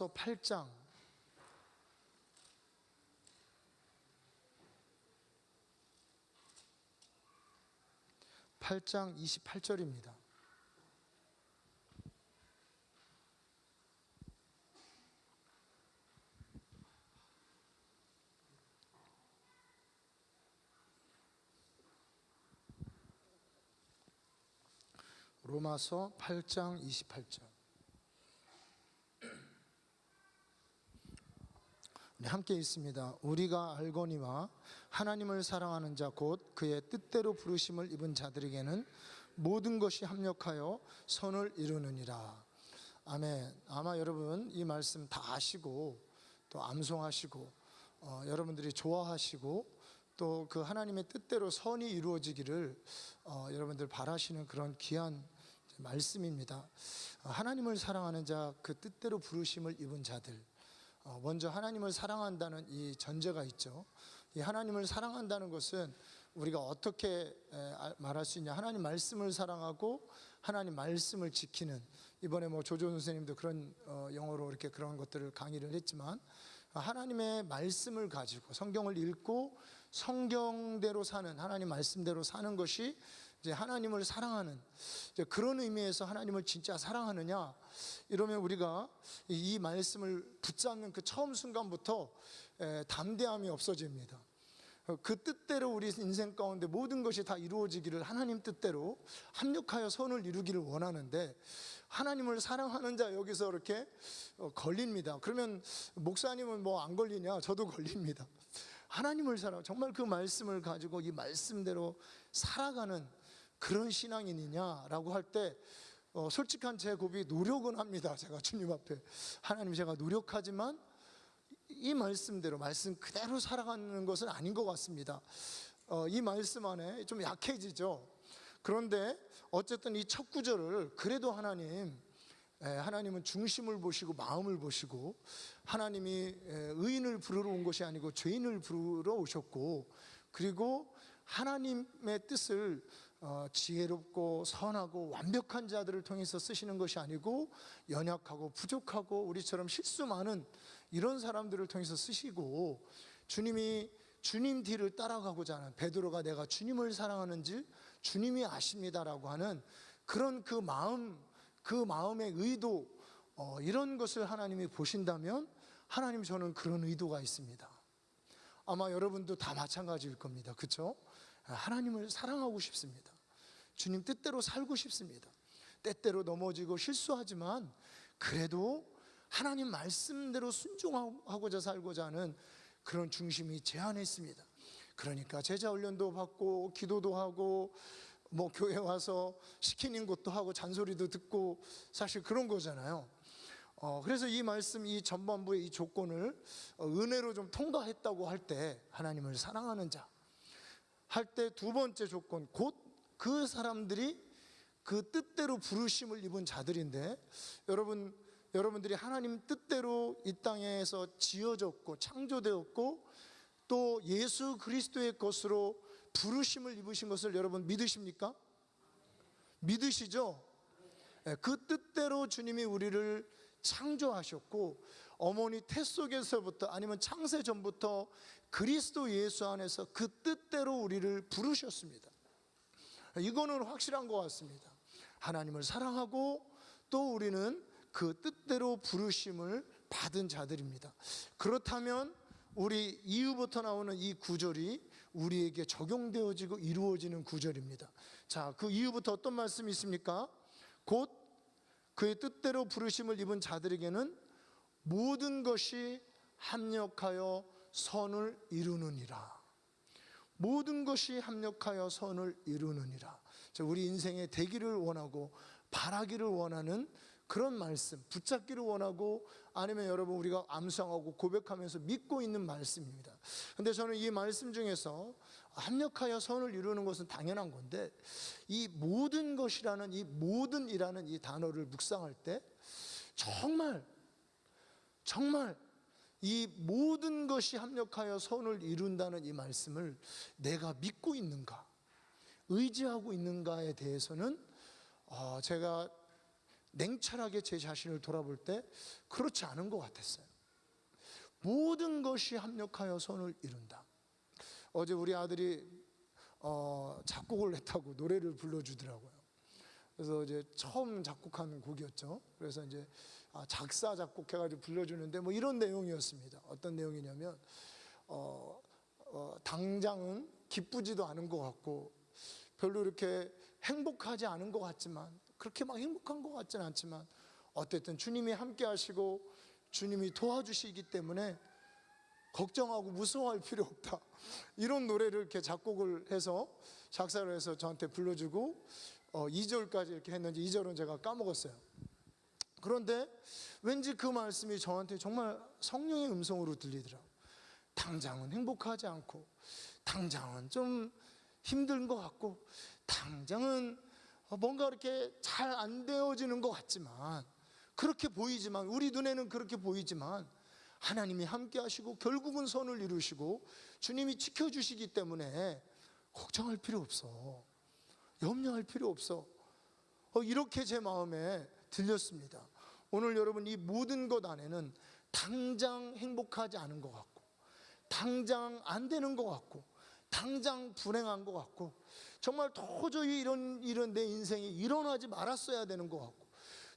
로마서 8장 28절입니다. 로마서 8장 28절. 네, 함께 있습니다. 우리가 알거니와 하나님을 사랑하는 자 곧 그의 뜻대로 부르심을 입은 자들에게는 모든 것이 합력하여 선을 이루느니라. 아멘. 아마 여러분 이 말씀 다 아시고 또 암송하시고 여러분들이 좋아하시고 또 그 하나님의 뜻대로 선이 이루어지기를 여러분들 바라시는 그런 귀한 말씀입니다. 하나님을 사랑하는 자, 그 뜻대로 부르심을 입은 자들, 먼저 하나님을 사랑한다는 이 전제가 있죠. 이 하나님을 사랑한다는 것은 우리가 어떻게 말할 수 있냐, 하나님 말씀을 사랑하고 하나님 말씀을 지키는, 이번에 조조 선생님도 그런 영어로 이렇게 그런 것들을 강의를 했지만, 하나님의 말씀을 가지고 성경을 읽고 성경대로 사는, 하나님 말씀대로 사는 것이 이제 하나님을 사랑하는, 이제 그런 의미에서 하나님을 진짜 사랑하느냐 이러면 우리가 이 말씀을 붙잡는 그 처음 순간부터 담대함이 없어집니다. 그 뜻대로 우리 인생 가운데 모든 것이 다 이루어지기를 하나님 뜻대로 합력하여 선을 이루기를 원하는데, 하나님을 사랑하는 자 여기서 이렇게 걸립니다. 그러면 목사님은 안 걸리냐? 저도 걸립니다. 하나님을 사랑, 정말 그 말씀을 가지고 이 말씀대로 살아가는 그런 신앙인이냐라고 할 때 솔직한 제 고백이 노력은 합니다. 제가 주님 앞에, 하나님 제가 노력하지만 이 말씀대로 말씀 그대로 살아가는 것은 아닌 것 같습니다. 이 말씀 안에 좀 약해지죠. 그런데 어쨌든 이 첫 구절을 그래도 하나님은 중심을 보시고 마음을 보시고, 하나님이 의인을 부르러 온 것이 아니고 죄인을 부르러 오셨고, 그리고 하나님의 뜻을 지혜롭고 선하고 완벽한 자들을 통해서 쓰시는 것이 아니고 연약하고 부족하고 우리처럼 실수 많은 이런 사람들을 통해서 쓰시고, 주님이 주님 뒤를 따라가고자 하는, 베드로가 내가 주님을 사랑하는지 주님이 아십니다라고 하는 그런 그 마음의 의도, 이런 것을 하나님이 보신다면, 하나님 저는 그런 의도가 있습니다. 아마 여러분도 다 마찬가지일 겁니다. 그렇죠? 하나님을 사랑하고 싶습니다. 주님 뜻대로 살고 싶습니다. 때때로 넘어지고 실수하지만 그래도 하나님 말씀대로 순종하고자 살고자 하는 그런 중심이 제 안에 있습니다. 그러니까 제자 훈련도 받고 기도도 하고 교회 와서 시키는 것도 하고 잔소리도 듣고 사실 그런 거잖아요. 그래서 이 말씀, 이 전반부의 이 조건을 은혜로 좀 통과했다고 할 때, 하나님을 사랑하는 자 할 때 두 번째 조건, 곧 그 사람들이 그 뜻대로 부르심을 입은 자들인데, 여러분들이 하나님 뜻대로 이 땅에서 지어졌고 창조되었고 또 예수 그리스도의 것으로 부르심을 입으신 것을 여러분 믿으십니까? 믿으시죠? 그 뜻대로 주님이 우리를 창조하셨고, 어머니 태 속에서부터 아니면 창세 전부터 그리스도 예수 안에서 그 뜻대로 우리를 부르셨습니다. 이거는 확실한 것 같습니다. 하나님을 사랑하고 또 우리는 그 뜻대로 부르심을 받은 자들입니다. 그렇다면 우리 이후부터 나오는 이 구절이 우리에게 적용되어지고 이루어지는 구절입니다. 자, 그 이후부터 어떤 말씀이 있습니까? 곧 그의 뜻대로 부르심을 입은 자들에게는 모든 것이 합력하여 선을 이루느니라. 모든 것이 합력하여 선을 이루느니라. 우리 인생에 되기를 원하고 바라기를 원하는 그런 말씀, 붙잡기를 원하고, 아니면 여러분 우리가 암송하고 고백하면서 믿고 있는 말씀입니다. 근데 저는 이 말씀 중에서 합력하여 선을 이루는 것은 당연한 건데, 이 모든 것이라는, 이 모든이라는 이 단어를 묵상할 때 정말 이 모든 것이 합력하여 선을 이룬다는 이 말씀을 내가 믿고 있는가, 의지하고 있는가에 대해서는 제가 냉철하게 제 자신을 돌아볼 때 그렇지 않은 것 같았어요. 모든 것이 합력하여 선을 이룬다. 어제 우리 아들이 작곡을 했다고 노래를 불러주더라고요. 그래서 이제 처음 작곡한 곡이었죠. 그래서 이제 작사 작곡해가지고 불러주는데 뭐 이런 내용이었습니다. 어떤 내용이냐면 당장은 기쁘지도 않은 것 같고 별로 이렇게 행복하지 않은 것 같지만, 그렇게 막 행복한 것 같지는 않지만 어쨌든 주님이 함께 하시고 주님이 도와주시기 때문에 걱정하고 무서워할 필요 없다, 이런 노래를 이렇게 작곡을 해서 작사를 해서 저한테 불러주고 2절까지 이렇게 했는데 2절은 제가 까먹었어요. 그런데 왠지 그 말씀이 저한테 정말 성령의 음성으로 들리더라고요. 당장은 행복하지 않고, 당장은 좀 힘든 것 같고, 당장은 뭔가 이렇게 잘 안 되어지는 것 같지만, 그렇게 보이지만, 우리 눈에는 그렇게 보이지만 하나님이 함께 하시고 결국은 선을 이루시고 주님이 지켜주시기 때문에 걱정할 필요 없어, 염려할 필요 없어, 이렇게 제 마음에 들렸습니다. 오늘 여러분, 이 모든 것 안에는 당장 행복하지 않은 것 같고, 당장 안 되는 것 같고, 당장 불행한 것 같고, 정말 도저히 이런 내 인생이 일어나지 말았어야 되는 것 같고,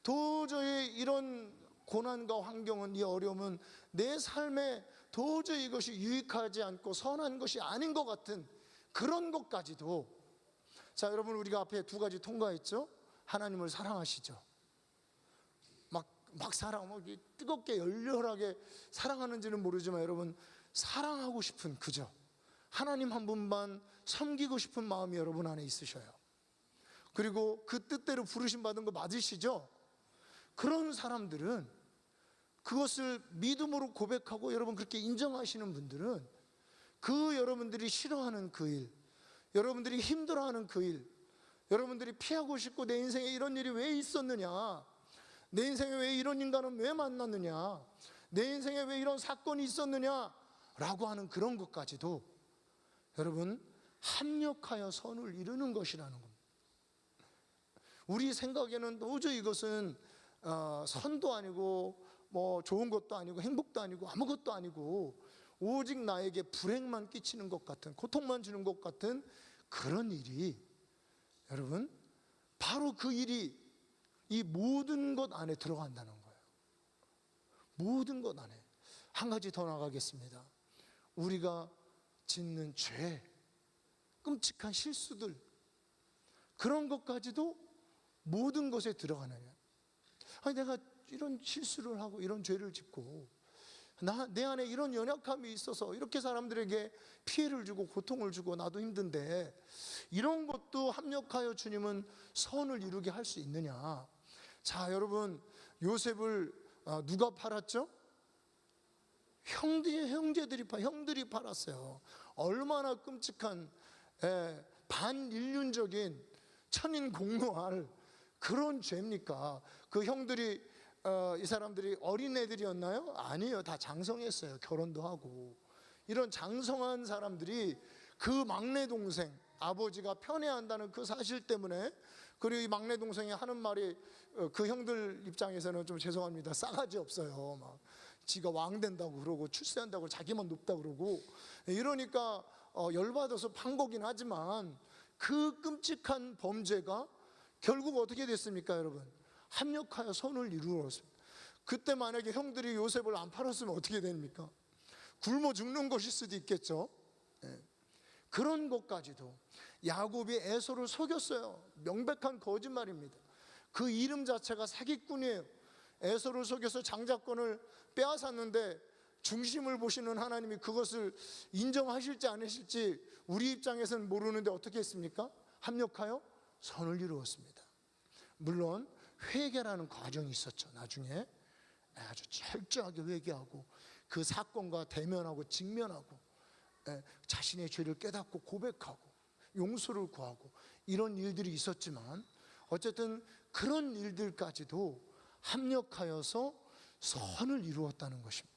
도저히 이런 고난과 환경은, 이 어려움은 내 삶에 도저히 이것이 유익하지 않고 선한 것이 아닌 것 같은 그런 것까지도, 자 여러분, 우리가 앞에 두 가지 통과했죠. 하나님을 사랑하시죠. 막 뜨겁게 열렬하게 사랑하는지는 모르지만 여러분, 사랑하고 싶은, 그죠? 하나님 한 분만 섬기고 싶은 마음이 여러분 안에 있으셔요. 그리고 그 뜻대로 부르심 받은 거 맞으시죠? 그런 사람들은, 그것을 믿음으로 고백하고 여러분 그렇게 인정하시는 분들은, 그 여러분들이 싫어하는 그 일, 여러분들이 힘들어하는 그 일, 여러분들이 피하고 싶고 내 인생에 이런 일이 왜 있었느냐, 내 인생에 왜 이런 인간은 왜 만났느냐, 내 인생에 왜 이런 사건이 있었느냐 라고 하는 그런 것까지도 여러분 합력하여 선을 이루는 것이라는 겁니다. 우리 생각에는 도저히 이것은 선도 아니고 뭐 좋은 것도 아니고 행복도 아니고 아무것도 아니고 오직 나에게 불행만 끼치는 것 같은, 고통만 주는 것 같은 그런 일이, 여러분 바로 그 일이 이 모든 것 안에 들어간다는 거예요. 모든 것 안에. 한 가지 더 나가겠습니다. 우리가 짓는 죄, 끔찍한 실수들, 그런 것까지도 모든 것에 들어가느냐. 아니 내가 이런 실수를 하고 이런 죄를 짓고 내 안에 이런 연약함이 있어서 이렇게 사람들에게 피해를 주고 고통을 주고 나도 힘든데, 이런 것도 합력하여 주님은 선을 이루게 할 수 있느냐. 자 여러분, 요셉을 누가 팔았죠? 형들이 팔았어요. 얼마나 끔찍한 반인륜적인 천인공노할 그런 죄입니까? 그 형들이 이 사람들이 어린애들이었나요? 아니에요. 다 장성했어요. 결혼도 하고. 이런 장성한 사람들이 그 막내 동생, 아버지가 편애한다는 그 사실 때문에, 그리고 이 막내 동생이 하는 말이 그 형들 입장에서는 좀 죄송합니다, 싸가지 없어요. 막 지가 왕 된다고 그러고 출세한다고 자기만 높다 그러고, 이러니까 열받아서 판 거긴 하지만 그 끔찍한 범죄가 결국 어떻게 됐습니까 여러분? 합력하여 선을 이루었습니다. 그때 만약에 형들이 요셉을 안 팔았으면 어떻게 됩니까? 굶어 죽는 것일 수도 있겠죠. 그런 것까지도 야곱이 에서를 속였어요. 명백한 거짓말입니다. 그 이름 자체가 사기꾼이에요. 에서를 속여서 장자권을 빼앗았는데 중심을 보시는 하나님이 그것을 인정하실지 안 하실지 우리 입장에서는 모르는데 어떻게 했습니까? 합력하여 선을 이루었습니다. 물론 회개라는 과정이 있었죠. 나중에 아주 철저하게 회개하고 그 사건과 대면하고 직면하고 자신의 죄를 깨닫고 고백하고 용서를 구하고 이런 일들이 있었지만, 어쨌든 그런 일들까지도 합력하여서 선을 이루었다는 것입니다.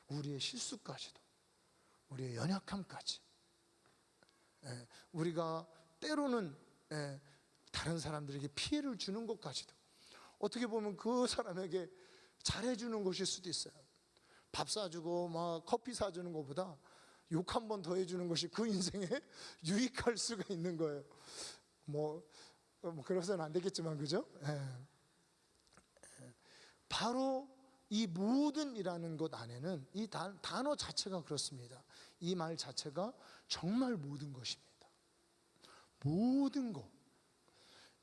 우리의 실수까지도, 우리의 연약함까지, 우리가 때로는 다른 사람들에게 피해를 주는 것까지도 어떻게 보면 그 사람에게 잘해주는 것일 수도 있어요. 밥 사주고 막 커피 사주는 것보다 욕 한 번 더 해주는 것이 그 인생에 유익할 수가 있는 거예요. 뭐 그래서는 안 되겠지만, 그죠? 바로 이 모든이라는 것 안에는 이 단어 자체가 그렇습니다. 이 말 자체가 정말 모든 것입니다. 모든 것,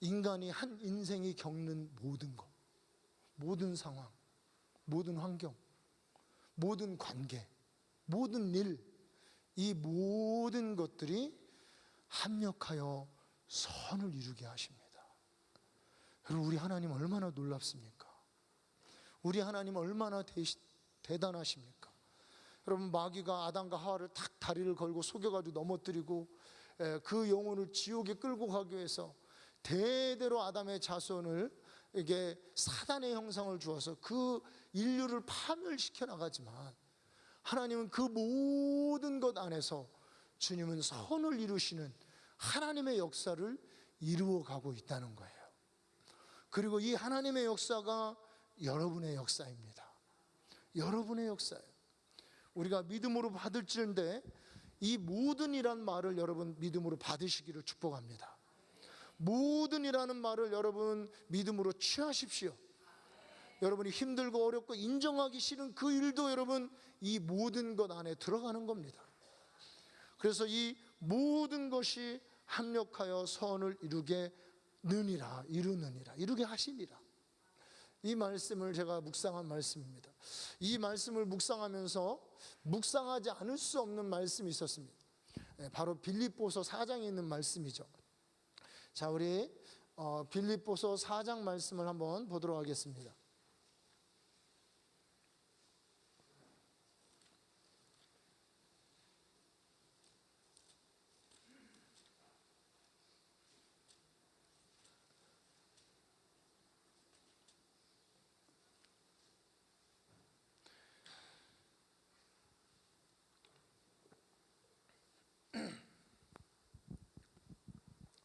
인간이 한 인생이 겪는 모든 것, 모든 상황, 모든 환경, 모든 관계, 모든 일, 이 모든 것들이 합력하여 선을 이루게 하십니다. 여러분, 우리 하나님 얼마나 놀랍습니까? 우리 하나님 얼마나 대단하십니까? 여러분, 마귀가 아담과 하와를 탁 다리를 걸고 속여가지고 넘어뜨리고 그 영혼을 지옥에 끌고 가기 위해서 대대로 아담의 자손을 이게 사단의 형상을 주어서 그 인류를 파멸시켜 나가지만, 하나님은 그 모든 것 안에서 주님은 선을 이루시는 하나님의 역사를 이루어가고 있다는 거예요. 그리고 이 하나님의 역사가 여러분의 역사입니다. 여러분의 역사예요. 우리가 믿음으로 받을지인데 이 모든이란 말을 여러분 믿음으로 받으시기를 축복합니다. 모든이라는 말을 여러분 믿음으로 취하십시오. 여러분이 힘들고 어렵고 인정하기 싫은 그 일도 여러분 이 모든 것 안에 들어가는 겁니다. 그래서 이 모든 것이 합력하여 선을 이루게 하시니라. 이 말씀을 제가 묵상한 말씀입니다. 이 말씀을 묵상하면서 묵상하지 않을 수 없는 말씀이 있었습니다. 바로 빌립보서 4장에 있는 말씀이죠. 자, 우리 빌립보서 4장 말씀을 한번 보도록 하겠습니다.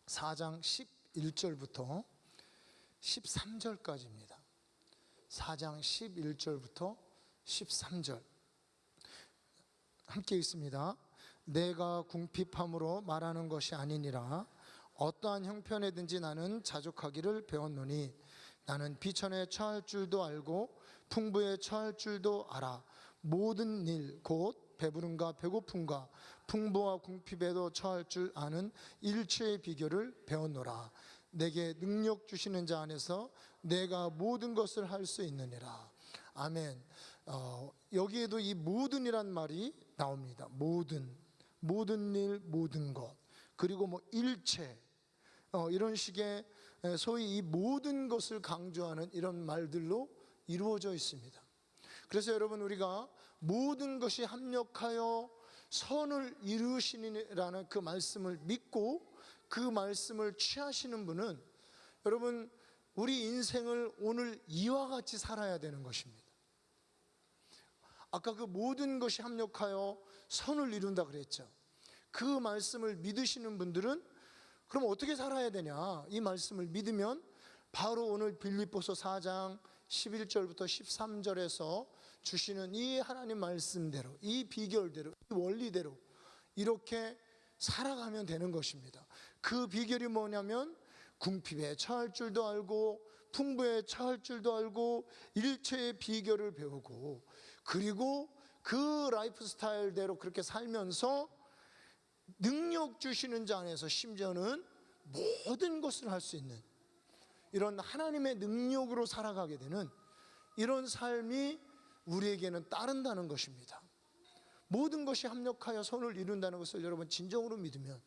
사 장 11절부터 13절까지입니다. 4장 11절부터 13절 함께 읽습니다. 내가 궁핍함으로 말하는 것이 아니니라. 어떠한 형편에든지 나는 자족하기를 배웠노니 나는 비천에 처할 줄도 알고 풍부에 처할 줄도 알아. 모든 일 곧 배부름과 배고픔과 풍부와 궁핍에도 처할 줄 아는 일체의 비결을 배웠노라. 내게 능력 주시는 자 안에서 내가 모든 것을 할 수 있느니라. 아멘. 여기에도 이 모든이란 말이 나옵니다. 모든 일, 모든 것, 그리고 뭐 일체, 이런 식의 소위 이 모든 것을 강조하는 이런 말들로 이루어져 있습니다. 그래서 여러분, 우리가 모든 것이 합력하여 선을 이루시니라는 그 말씀을 믿고 그 말씀을 취하시는 분은 여러분, 우리 인생을 오늘 이와 같이 살아야 되는 것입니다. 아까 그 모든 것이 합력하여 선을 이룬다 그랬죠. 그 말씀을 믿으시는 분들은 그럼 어떻게 살아야 되냐? 이 말씀을 믿으면 바로 오늘 빌립보서 4장 11절부터 13절에서 주시는 이 하나님 말씀대로, 이 비결대로, 이 원리대로 이렇게 살아가면 되는 것입니다. 그 비결이 뭐냐면 궁핍에 처할 줄도 알고 풍부에 처할 줄도 알고 일체의 비결을 배우고, 그리고 그 라이프 스타일대로 그렇게 살면서 능력 주시는 자 안에서 심지어는 모든 것을 할 수 있는 이런 하나님의 능력으로 살아가게 되는 이런 삶이 우리에게는 따른다는 것입니다. 모든 것이 합력하여 선을 이룬다는 것을 여러분 진정으로 믿으면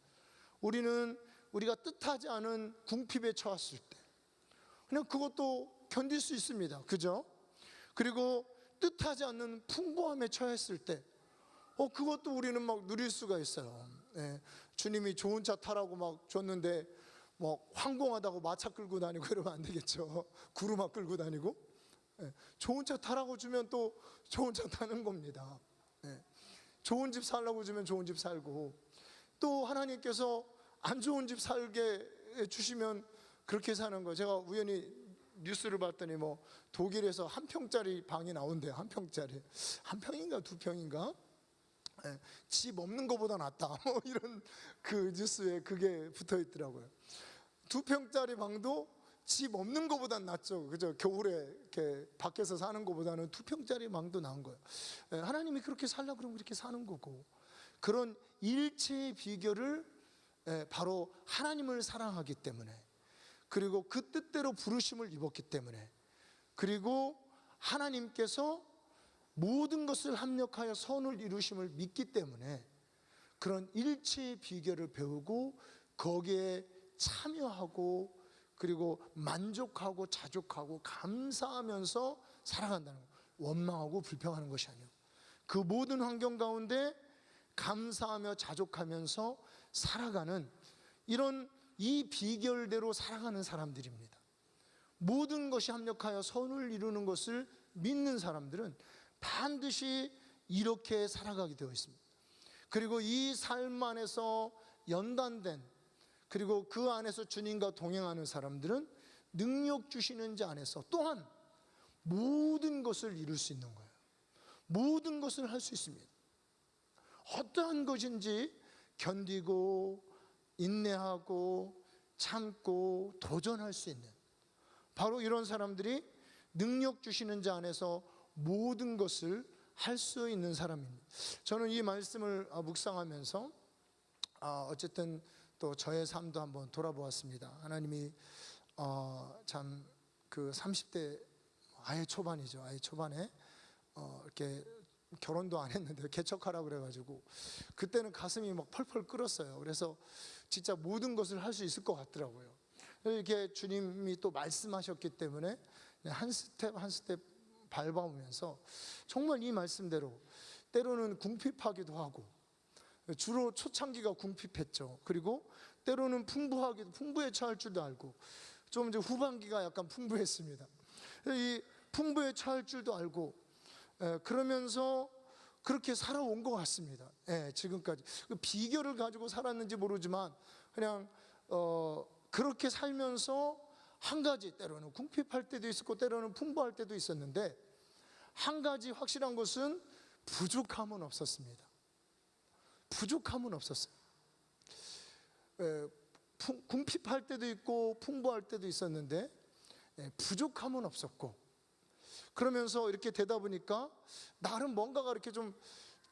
우리가 뜻하지 않은 궁핍에 처했을 때 그냥 그것도 견딜 수 있습니다. 그죠? 그리고 뜻하지 않는 풍부함에 처했을 때 그것도 우리는 막 누릴 수가 있어요. 주님이 좋은 차 타라고 막 줬는데 뭐 황공하다고 마차 끌고 다니고 이러면 안 되겠죠. 구루마 끌고 다니고. 좋은 차 타라고 주면 또 좋은 차 타는 겁니다. 좋은 집 살라고 주면 좋은 집 살고, 또 하나님께서 안 좋은 집 살게 주시면 그렇게 사는 거. 제가 우연히 뉴스를 봤더니 뭐 독일에서 한 평짜리 방이 나온대요. 한 평짜리. 한 평인가 두 평인가? 예, 집 없는 것보다 낫다. 뭐 이런 그 뉴스에 그게 붙어 있더라고요. 두 평짜리 방도 집 없는 것보다 낫죠. 그죠? 겨울에 이렇게 밖에서 사는 것보다는 두 평짜리 방도 나은 거예요. 예, 하나님이 그렇게 살라 그러면 그렇게 사는 거고. 그런 일체의 비결을 바로 하나님을 사랑하기 때문에, 그리고 그 뜻대로 부르심을 입었기 때문에, 그리고 하나님께서 모든 것을 합력하여 선을 이루심을 믿기 때문에 그런 일체의 비결을 배우고 거기에 참여하고 그리고 만족하고 자족하고 감사하면서 살아간다는 거예요. 원망하고 불평하는 것이 아니에요. 그 모든 환경 가운데 감사하며 자족하면서 살아가는 이런 이 비결대로 살아가는 사람들입니다. 모든 것이 합력하여 선을 이루는 것을 믿는 사람들은 반드시 이렇게 살아가게 되어 있습니다. 그리고 이 삶 안에서 연단된, 그리고 그 안에서 주님과 동행하는 사람들은 능력 주시는 자 안에서 또한 모든 것을 이룰 수 있는 거예요. 모든 것을 할 수 있습니다. 어떠한 것인지 견디고 인내하고 참고 도전할 수 있는, 바로 이런 사람들이 능력 주시는 자 안에서 모든 것을 할 수 있는 사람입니다. 저는 이 말씀을 묵상하면서 어쨌든 또 저의 삶도 한번 돌아보았습니다. 하나님이 참 그 30대 아예 초반이죠. 아예 초반에 이렇게 결혼도 안 했는데 개척하라고 그래가지고 그때는 가슴이 막 펄펄 끓었어요. 그래서 진짜 모든 것을 할 수 있을 것 같더라고요. 이렇게 주님이 또 말씀하셨기 때문에 한 스텝 한 스텝 밟아오면서 정말 이 말씀대로 때로는 궁핍하기도 하고, 주로 초창기가 궁핍했죠. 그리고 때로는 풍부에 처할 줄도 알고, 좀 이제 후반기가 약간 풍부했습니다. 이 풍부에 처할 줄도 알고, 그러면서 그렇게 살아온 것 같습니다. 지금까지 그 비결을 가지고 살았는지 모르지만 그냥 그렇게 살면서 한 가지, 때로는 궁핍할 때도 있었고 때로는 풍부할 때도 있었는데, 한 가지 확실한 것은 부족함은 없었습니다. 부족함은 없었어요. 궁핍할 때도 있고 풍부할 때도 있었는데 부족함은 없었고, 그러면서 이렇게 되다 보니까 나름 뭔가가 이렇게 좀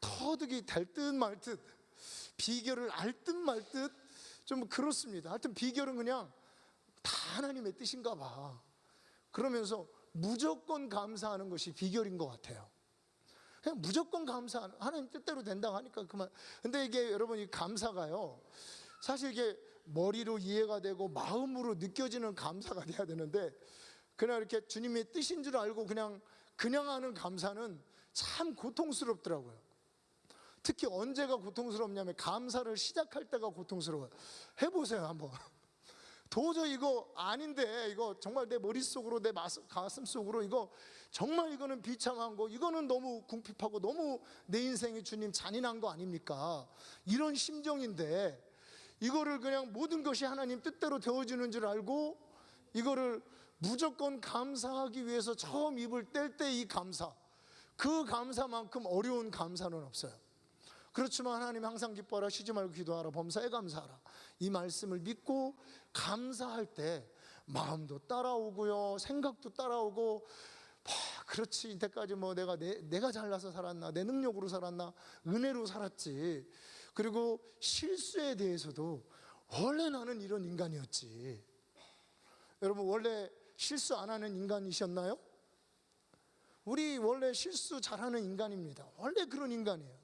터득이 될 듯 말 듯, 비결을 알 듯 말 듯 좀 그렇습니다. 하여튼 비결은 그냥 다 하나님의 뜻인가 봐. 그러면서 무조건 감사하는 것이 비결인 것 같아요. 그냥 무조건 감사하는, 하나님 뜻대로 된다고 하니까 그만. 근데 이게 여러분, 이 감사가요, 사실 이게 머리로 이해가 되고 마음으로 느껴지는 감사가 돼야 되는데, 그냥 이렇게 주님의 뜻인 줄 알고 그냥 하는 감사는 참 고통스럽더라고요. 특히 언제가 고통스럽냐면 감사를 시작할 때가 고통스러워요. 해보세요 한번. 도저히 이거 아닌데, 이거 정말 내 머릿속으로 내 가슴 속으로 이거 정말 이거는 비참한 거, 이거는 너무 궁핍하고 너무 내 인생이 주님 잔인한 거 아닙니까? 이런 심정인데 이거를 그냥 모든 것이 하나님 뜻대로 되어지는 줄 알고 이거를 무조건 감사하기 위해서 처음 입을 뗄 때 이 감사, 그 감사만큼 어려운 감사는 없어요. 그렇지만 하나님 항상 기뻐하라, 쉬지 말고 기도하라, 범사에 감사하라, 이 말씀을 믿고 감사할 때 마음도 따라오고요, 생각도 따라오고, 그렇지, 이때까지 뭐 내가 잘나서 살았나, 내 능력으로 살았나, 은혜로 살았지. 그리고 실수에 대해서도 원래 나는 이런 인간이었지. 여러분, 원래 실수 안 하는 인간이셨나요? 우리 원래 실수 잘하는 인간입니다. 원래 그런 인간이에요.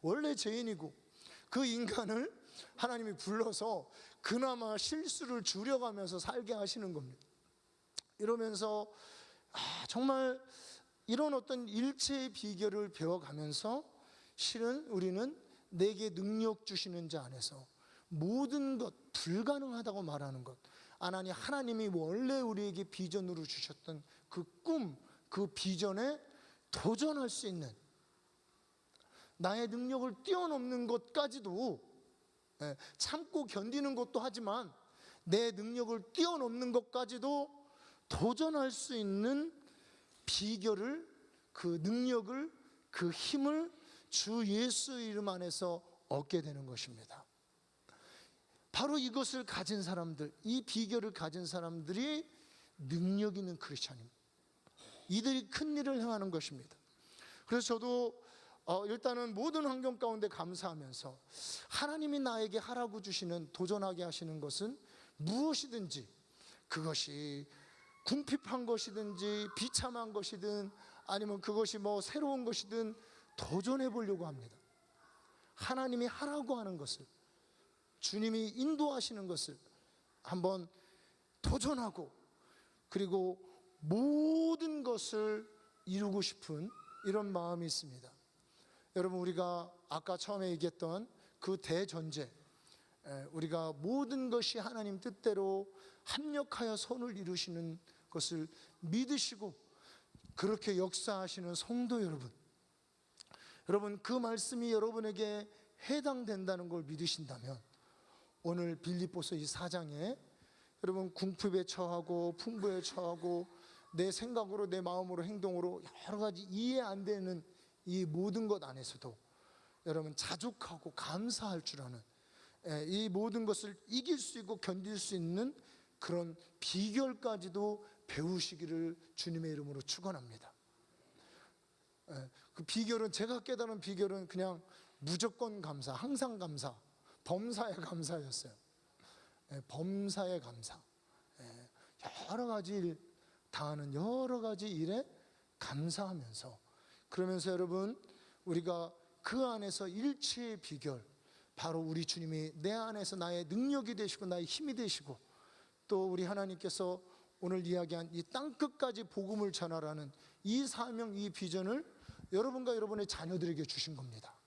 원래 죄인이고, 그 인간을 하나님이 불러서 그나마 실수를 줄여가면서 살게 하시는 겁니다. 이러면서 정말 이런 어떤 일체의 비결을 배워가면서 실은 우리는 내게 능력 주시는 자 안에서 모든 것, 불가능하다고 말하는 것, 하나님이 원래 우리에게 비전으로 주셨던 그 꿈, 그 비전에 도전할 수 있는, 나의 능력을 뛰어넘는 것까지도 참고 견디는 것도 하지만 내 능력을 뛰어넘는 것까지도 도전할 수 있는 비결을, 그 능력을, 그 힘을 주 예수 이름 안에서 얻게 되는 것입니다. 바로 이것을 가진 사람들, 이 비결을 가진 사람들이 능력 있는 크리스찬입니다. 이들이 큰 일을 행하는 것입니다. 그래서 저도 일단은 모든 환경 가운데 감사하면서 하나님이 나에게 하라고 주시는, 도전하게 하시는 것은 무엇이든지, 그것이 궁핍한 것이든지 비참한 것이든 아니면 그것이 새로운 것이든 도전해 보려고 합니다. 하나님이 하라고 하는 것을, 주님이 인도하시는 것을 한번 도전하고, 그리고 모든 것을 이루고 싶은 이런 마음이 있습니다. 여러분, 우리가 아까 처음에 얘기했던 그 대전제, 우리가 모든 것이 하나님 뜻대로 합력하여 선을 이루시는 것을 믿으시고 그렇게 역사하시는 성도 여러분, 그 말씀이 여러분에게 해당된다는 걸 믿으신다면 오늘 빌립보서 이 4장에 여러분 궁핍에 처하고 풍부에 처하고 내 생각으로, 내 마음으로, 행동으로 여러 가지 이해 안 되는 이 모든 것 안에서도 여러분 자족하고 감사할 줄 아는, 이 모든 것을 이길 수 있고 견딜 수 있는 그런 비결까지도 배우시기를 주님의 이름으로 축원합니다. 그 비결은, 제가 깨달은 비결은 그냥 무조건 감사, 항상 감사, 범사에 감사였어요. 범사에 감사. 여러 가지 일 당하는 여러 가지 일에 감사하면서, 그러면서 여러분 우리가 그 안에서 일체의 비결, 바로 우리 주님이 내 안에서 나의 능력이 되시고 나의 힘이 되시고, 또 우리 하나님께서 오늘 이야기한 이 땅끝까지 복음을 전하라는 이 사명, 이 비전을 여러분과 여러분의 자녀들에게 주신 겁니다.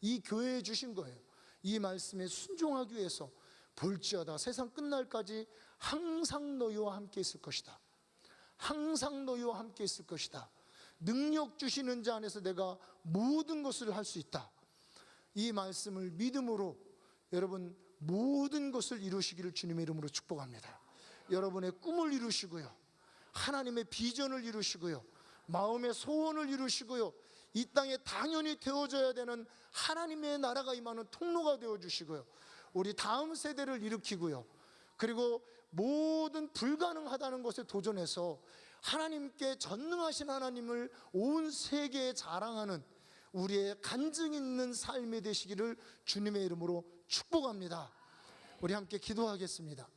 이 교회에 주신 거예요. 이 말씀에 순종하기 위해서 볼지어다 세상 끝날까지 항상 너희와 함께 있을 것이다. 항상 너희와 함께 있을 것이다. 능력 주시는 자 안에서 내가 모든 것을 할 수 있다. 이 말씀을 믿음으로 여러분 모든 것을 이루시기를 주님의 이름으로 축복합니다. 여러분의 꿈을 이루시고요, 하나님의 비전을 이루시고요, 마음의 소원을 이루시고요, 이 땅에 당연히 되어져야 되는 하나님의 나라가 임하는 통로가 되어주시고요, 우리 다음 세대를 일으키고요, 그리고 모든 불가능하다는 것에 도전해서 하나님께 전능하신 하나님을 온 세계에 자랑하는 우리의 간증 있는 삶이 되시기를 주님의 이름으로 축복합니다. 우리 함께 기도하겠습니다.